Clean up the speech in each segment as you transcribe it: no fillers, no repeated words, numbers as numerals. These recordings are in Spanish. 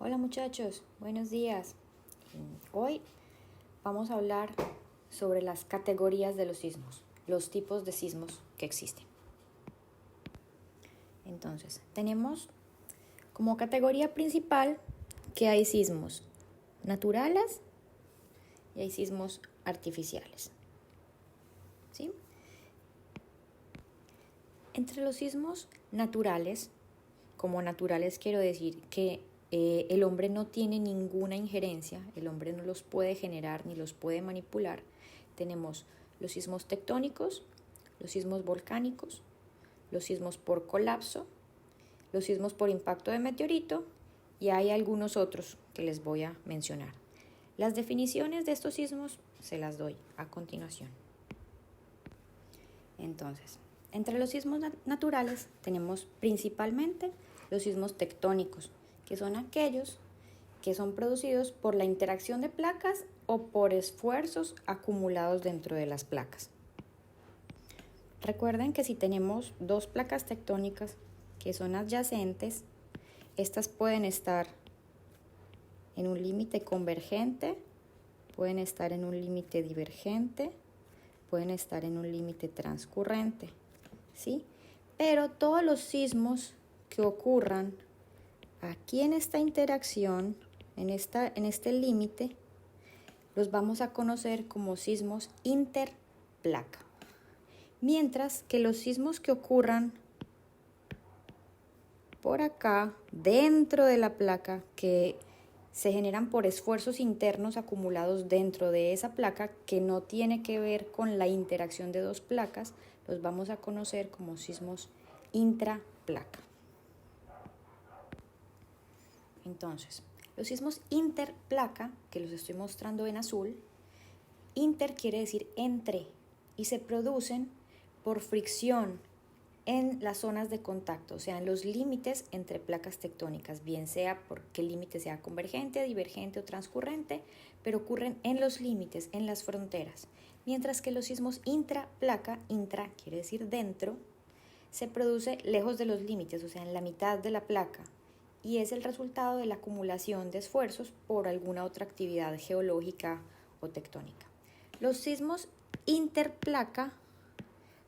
Hola muchachos, buenos días. Hoy vamos a hablar sobre las categorías de los sismos, los tipos de sismos que existen. Entonces, tenemos como categoría principal que hay sismos naturales y hay sismos artificiales. ¿Sí? Entre los sismos naturales, como naturales quiero decir que el hombre no tiene ninguna injerencia, el hombre no los puede generar ni los puede manipular. Tenemos los sismos tectónicos, los sismos volcánicos, los sismos por colapso, los sismos por impacto de meteorito y hay algunos otros que les voy a mencionar. Las definiciones de estos sismos se las doy a continuación. Entonces, entre los sismos naturales tenemos principalmente los sismos tectónicos, que son aquellos que son producidos por la interacción de placas o por esfuerzos acumulados dentro de las placas. Recuerden que si tenemos dos placas tectónicas que son adyacentes, estas pueden estar en un límite convergente, pueden estar en un límite divergente, pueden estar en un límite transcurrente, ¿sí? Pero todos los sismos que ocurran aquí en esta interacción, en este límite, los vamos a conocer como sismos interplaca. Mientras que los sismos que ocurran por acá, dentro de la placa, que se generan por esfuerzos internos acumulados dentro de esa placa, que no tiene que ver con la interacción de dos placas, los vamos a conocer como sismos intraplaca. Entonces, los sismos interplaca, que los estoy mostrando en azul, inter quiere decir entre, y se producen por fricción en las zonas de contacto, o sea, en los límites entre placas tectónicas, bien sea porque el límite sea convergente, divergente o transcurrente, pero ocurren en los límites, en las fronteras. Mientras que los sismos intraplaca, intra quiere decir dentro, se produce lejos de los límites, o sea, en la mitad de la placa, y es el resultado de la acumulación de esfuerzos por alguna otra actividad geológica o tectónica. Los sismos interplaca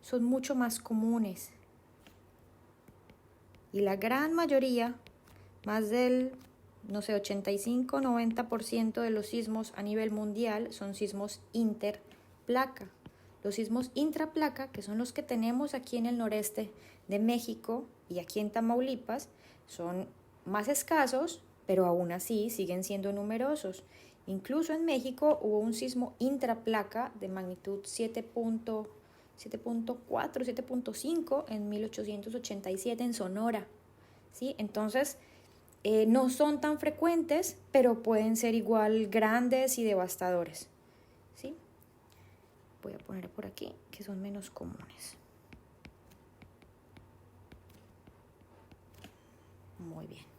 son mucho más comunes y la gran mayoría, más del 85-90% de los sismos a nivel mundial son sismos interplaca. Los sismos intraplaca, que son los que tenemos aquí en el noreste de México y aquí en Tamaulipas, son más escasos, pero aún así siguen siendo numerosos. Incluso en México hubo un sismo intraplaca de magnitud 7.4, 7.5 en 1887 en Sonora. ¿Sí? Entonces, no son tan frecuentes, pero pueden ser igual grandes y devastadores. ¿Sí? Voy a poner por aquí que son menos comunes. Muy bien.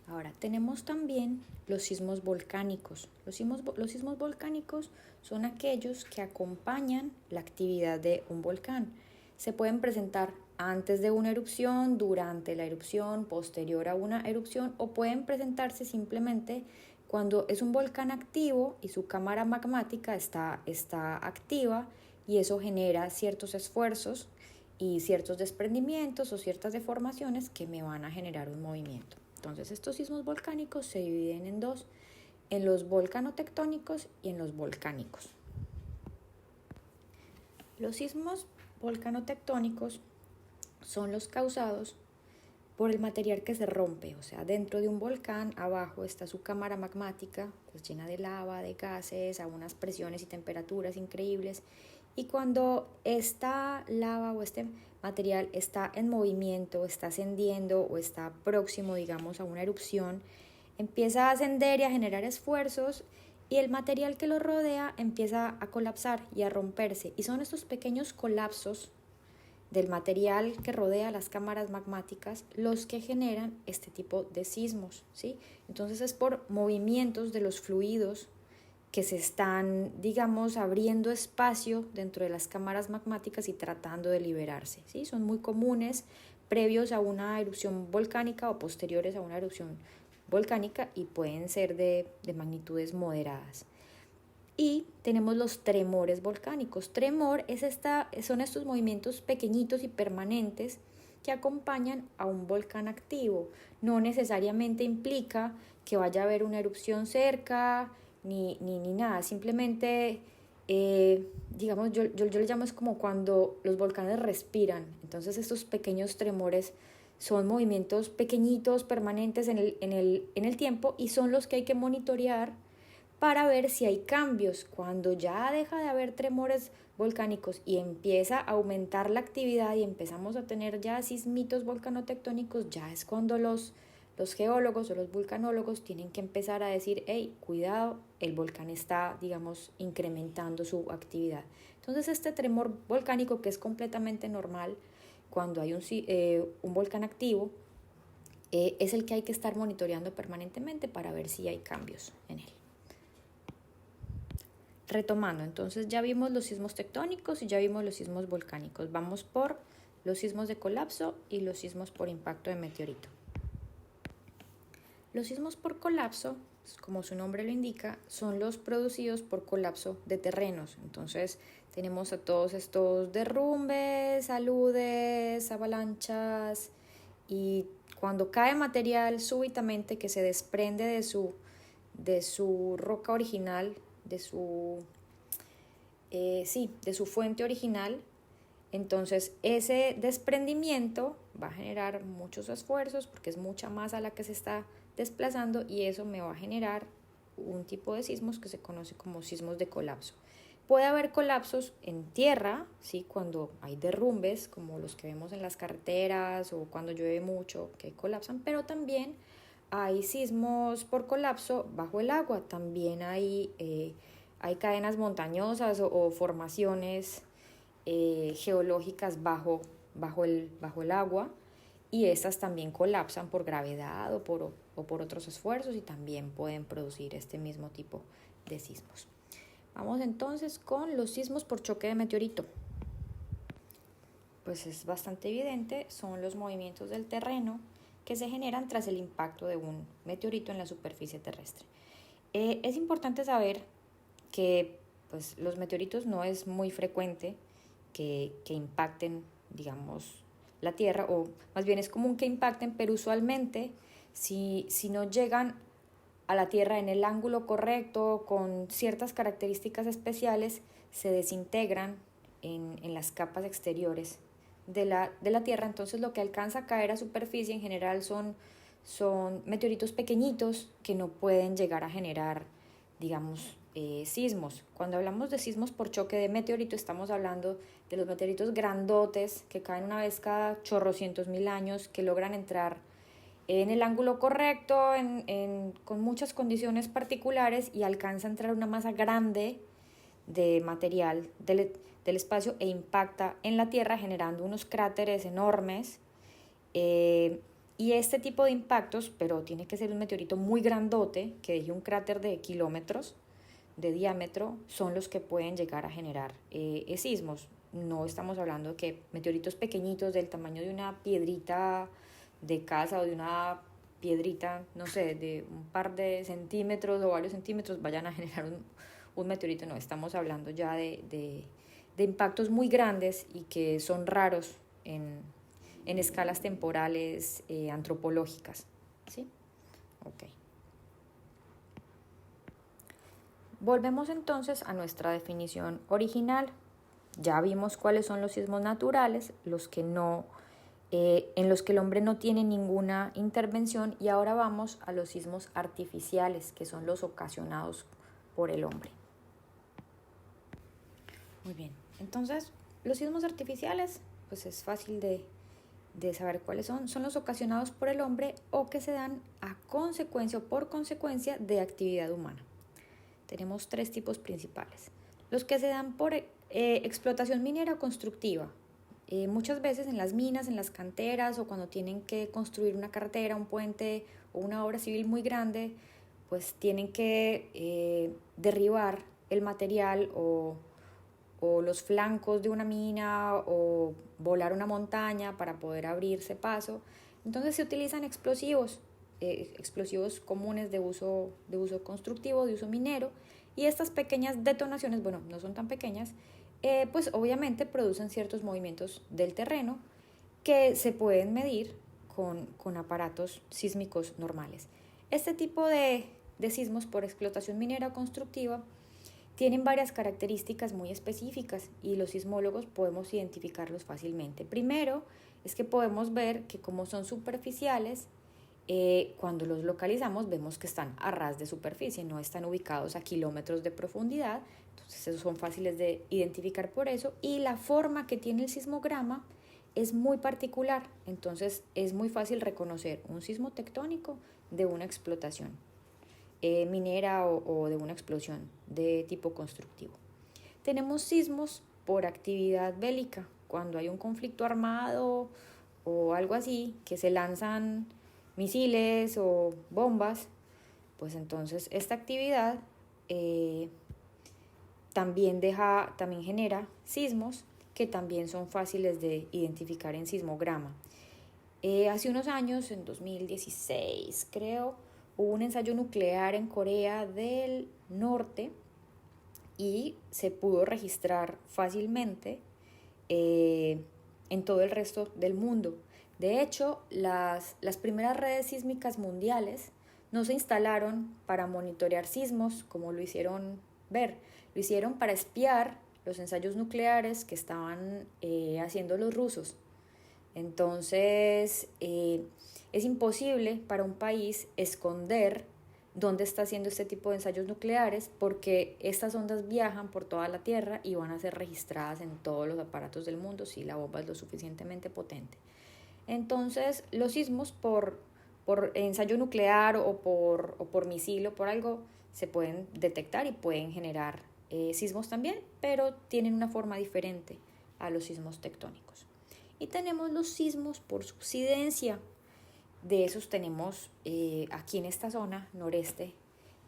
Ahora, tenemos también los sismos volcánicos. Los sismos volcánicos son aquellos que acompañan la actividad de un volcán. Se pueden presentar antes de una erupción, durante la erupción, posterior a una erupción, o pueden presentarse simplemente cuando es un volcán activo y su cámara magmática está activa, y eso genera ciertos esfuerzos y ciertos desprendimientos o ciertas deformaciones que me van a generar un movimiento. Entonces, estos sismos volcánicos se dividen en dos, en los volcanotectónicos y en los volcánicos. Los sismos volcanotectónicos son los causados por el material que se rompe, o sea, dentro de un volcán, abajo está su cámara magmática, pues llena de lava, de gases, a unas presiones y temperaturas increíbles, y cuando esta lava o este material está en movimiento, está ascendiendo o está próximo, digamos, a una erupción, empieza a ascender y a generar esfuerzos, y el material que lo rodea empieza a colapsar y a romperse, y son estos pequeños colapsos del material que rodea las cámaras magmáticas los que generan este tipo de sismos, ¿sí? Entonces es por movimientos de los fluidos que se están, digamos, abriendo espacio dentro de las cámaras magmáticas y tratando de liberarse, ¿sí? Son muy comunes previos a una erupción volcánica o posteriores a una erupción volcánica y pueden ser de magnitudes moderadas. Y tenemos los tremores volcánicos. Tremor son estos movimientos pequeñitos y permanentes que acompañan a un volcán activo. No necesariamente implica que vaya a haber una erupción cerca ni nada. Simplemente, digamos, yo le llamo es como cuando los volcanes respiran. Entonces estos pequeños tremores son movimientos pequeñitos, permanentes en el tiempo y son los que hay que monitorear para ver si hay cambios. Cuando ya deja de haber tremores volcánicos y empieza a aumentar la actividad y empezamos a tener ya sismitos volcanotectónicos, ya es cuando los geólogos o los vulcanólogos tienen que empezar a decir, hey, cuidado, el volcán está, digamos, incrementando su actividad. Entonces este tremor volcánico, que es completamente normal cuando hay un volcán activo, es el que hay que estar monitoreando permanentemente para ver si hay cambios en él. Retomando, entonces ya vimos los sismos tectónicos y ya vimos los sismos volcánicos. Vamos por los sismos de colapso y los sismos por impacto de meteorito. Los sismos por colapso, como su nombre lo indica, son los producidos por colapso de terrenos. Entonces tenemos a todos estos derrumbes, aludes, avalanchas, y cuando cae material súbitamente que se desprende de su roca original, de su fuente original, entonces ese desprendimiento va a generar muchos esfuerzos porque es mucha masa la que se está desplazando y eso me va a generar un tipo de sismos que se conoce como sismos de colapso. Puede haber colapsos en tierra, ¿sí? Cuando hay derrumbes como los que vemos en las carreteras o cuando llueve mucho que colapsan, pero también hay sismos por colapso bajo el agua. También hay cadenas montañosas o formaciones geológicas bajo el agua, y estas también colapsan por gravedad o por otros esfuerzos y también pueden producir este mismo tipo de sismos. Vamos entonces con los sismos por choque de meteorito. Pues es bastante evidente, son los movimientos del terreno que se generan tras el impacto de un meteorito en la superficie terrestre. Es importante saber que pues, los meteoritos no es muy frecuente que impacten, digamos, la Tierra, o más bien es común que impacten, pero usualmente si no llegan a la Tierra en el ángulo correcto, con ciertas características especiales, se desintegran en las capas exteriores de la Tierra. Entonces lo que alcanza a caer a superficie en general son meteoritos pequeñitos que no pueden llegar a generar, digamos, sismos. Cuando hablamos de sismos por choque de meteorito, estamos hablando de los meteoritos grandotes que caen una vez cada chorrocientos mil años, que logran entrar en el ángulo correcto, con muchas condiciones particulares, y alcanza a entrar una masa grande de material del espacio e impacta en la Tierra generando unos cráteres enormes. Y este tipo de impactos, pero tiene que ser un meteorito muy grandote que deje un cráter de kilómetros de diámetro, son los que pueden llegar a generar sismos. No estamos hablando de que meteoritos pequeñitos del tamaño de una piedrita de casa o de una piedrita, no sé, de un par de centímetros o varios centímetros vayan a generar un meteorito. No, estamos hablando ya de impactos muy grandes y que son raros en escalas temporales antropológicas, ¿sí? Ok. Volvemos entonces a nuestra definición original. Ya vimos cuáles son los sismos naturales, los que no, en los que el hombre no tiene ninguna intervención, y ahora vamos a los sismos artificiales, que son los ocasionados por el hombre. Muy bien, entonces los sismos artificiales, pues es fácil de saber cuáles son. Son los ocasionados por el hombre o que se dan a consecuencia o por consecuencia de actividad humana. Tenemos tres tipos principales. Los que se dan por explotación minera o constructiva. Muchas veces en las minas, en las canteras, o cuando tienen que construir una carretera, un puente o una obra civil muy grande, pues tienen que derribar el material o o los flancos de una mina o volar una montaña para poder abrirse paso. Entonces se utilizan explosivos, explosivos comunes de uso constructivo, de uso minero, y estas pequeñas detonaciones, bueno, no son tan pequeñas, pues obviamente producen ciertos movimientos del terreno que se pueden medir con aparatos sísmicos normales. Este tipo de sismos por explotación minera constructiva tienen varias características muy específicas y los sismólogos podemos identificarlos fácilmente. Primero, es que podemos ver que como son superficiales, cuando los localizamos vemos que están a ras de superficie, no están ubicados a kilómetros de profundidad, entonces esos son fáciles de identificar por eso, y la forma que tiene el sismograma es muy particular, entonces es muy fácil reconocer un sismo tectónico de una explotación minera o de una explosión de tipo constructivo. Tenemos sismos por actividad bélica, cuando hay un conflicto armado o algo así, que se lanzan misiles o bombas, pues entonces esta actividad también genera sismos que también son fáciles de identificar en sismograma. Hace unos años, en 2016 creo, hubo un ensayo nuclear en Corea del Norte y se pudo registrar fácilmente en todo el resto del mundo. De hecho, las primeras redes sísmicas mundiales no se instalaron para monitorear sismos como lo hicieron ver, lo hicieron para espiar los ensayos nucleares que estaban haciendo los rusos. Entonces, es imposible para un país esconder dónde está haciendo este tipo de ensayos nucleares porque estas ondas viajan por toda la Tierra y van a ser registradas en todos los aparatos del mundo si la bomba es lo suficientemente potente. Entonces, los sismos por ensayo nuclear o por misil o por algo se pueden detectar y pueden generar sismos también, pero tienen una forma diferente a los sismos tectónicos. Y tenemos los sismos por subsidencia. De esos tenemos aquí en esta zona noreste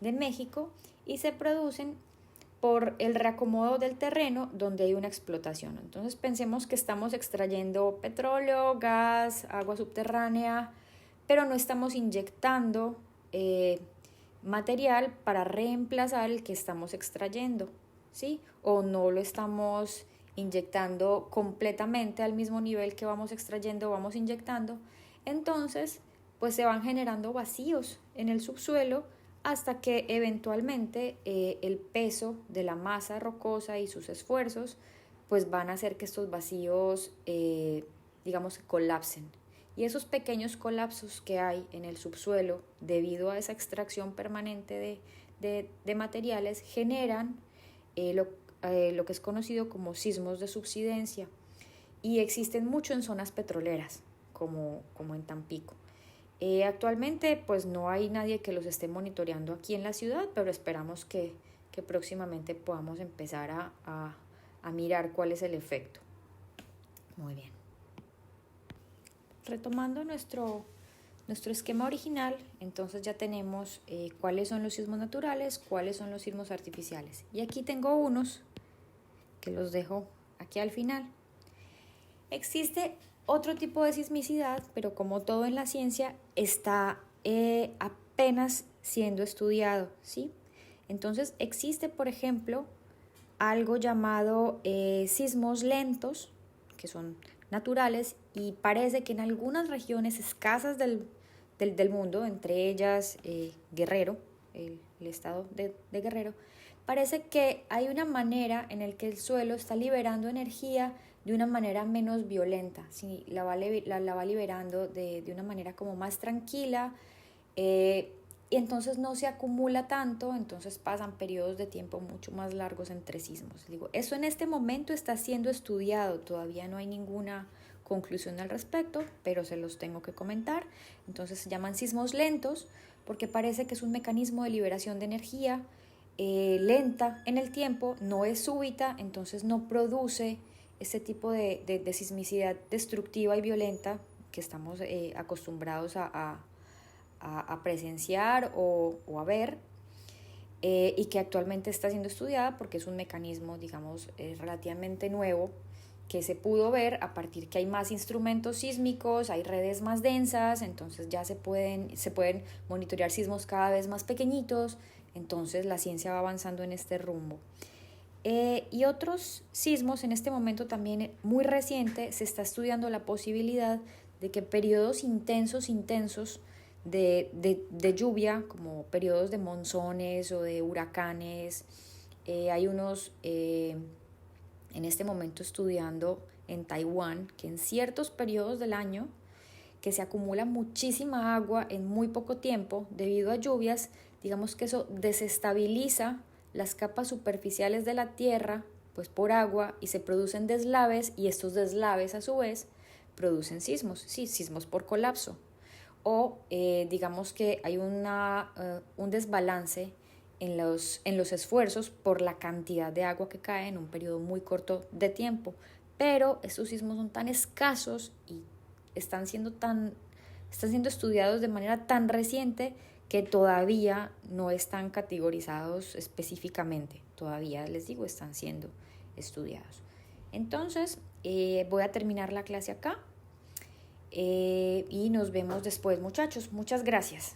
de México y se producen por el reacomodo del terreno donde hay una explotación. Entonces pensemos que estamos extrayendo petróleo, gas, agua subterránea, pero no estamos inyectando material para reemplazar el que estamos extrayendo, ¿sí? O no lo estamos inyectando completamente al mismo nivel que vamos extrayendo o vamos inyectando. Entonces, pues se van generando vacíos en el subsuelo hasta que eventualmente el peso de la masa rocosa y sus esfuerzos pues van a hacer que estos vacíos digamos colapsen. Y esos pequeños colapsos que hay en el subsuelo debido a esa extracción permanente de materiales generan lo que es conocido como sismos de subsidencia, y existen mucho en zonas petroleras como en Tampico. Actualmente pues no hay nadie que los esté monitoreando aquí en la ciudad, pero esperamos que próximamente podamos empezar a mirar cuál es el efecto. Muy bien. Retomando nuestro esquema original, entonces ya tenemos cuáles son los sismos naturales, cuáles son los sismos artificiales. Y aquí tengo unos que los dejo aquí al final. Existe otro tipo de sismicidad, pero como todo en la ciencia, está apenas siendo estudiado, ¿sí? Entonces existe, por ejemplo, algo llamado sismos lentos, que son naturales, y parece que en algunas regiones escasas del mundo, entre ellas Guerrero, el estado de Guerrero, parece que hay una manera en la que el suelo está liberando energía de una manera menos violenta, ¿sí? la va liberando de una manera como más tranquila, y entonces no se acumula tanto, entonces pasan periodos de tiempo mucho más largos entre sismos. Digo, eso en este momento está siendo estudiado, todavía no hay ninguna conclusión al respecto, pero se los tengo que comentar. Entonces se llaman sismos lentos porque parece que es un mecanismo de liberación de energía lenta en el tiempo, no es súbita, entonces no produce este tipo de sismicidad destructiva y violenta que estamos acostumbrados a presenciar o a ver. y que actualmente está siendo estudiada porque es un mecanismo, digamos, relativamente nuevo, que se pudo ver a partir que hay más instrumentos sísmicos, hay redes más densas, entonces ya se pueden monitorear sismos cada vez más pequeñitos, entonces la ciencia va avanzando en este rumbo. Y otros sismos, en este momento también muy reciente, se está estudiando la posibilidad de que periodos intensos de lluvia, como periodos de monzones o de huracanes, hay unos en este momento estudiando en Taiwán, que en ciertos periodos del año que se acumula muchísima agua en muy poco tiempo debido a lluvias, digamos que eso desestabiliza las capas superficiales de la tierra, pues por agua, y se producen deslaves, y estos deslaves a su vez producen sismos, sí, sismos por colapso. O digamos que hay un desbalance en los esfuerzos por la cantidad de agua que cae en un periodo muy corto de tiempo. Pero estos sismos son tan escasos y están siendo estudiados de manera tan reciente que todavía no están categorizados específicamente. Todavía, les digo, están siendo estudiados. Entonces, voy a terminar la clase acá y nos vemos después, muchachos. Muchas gracias.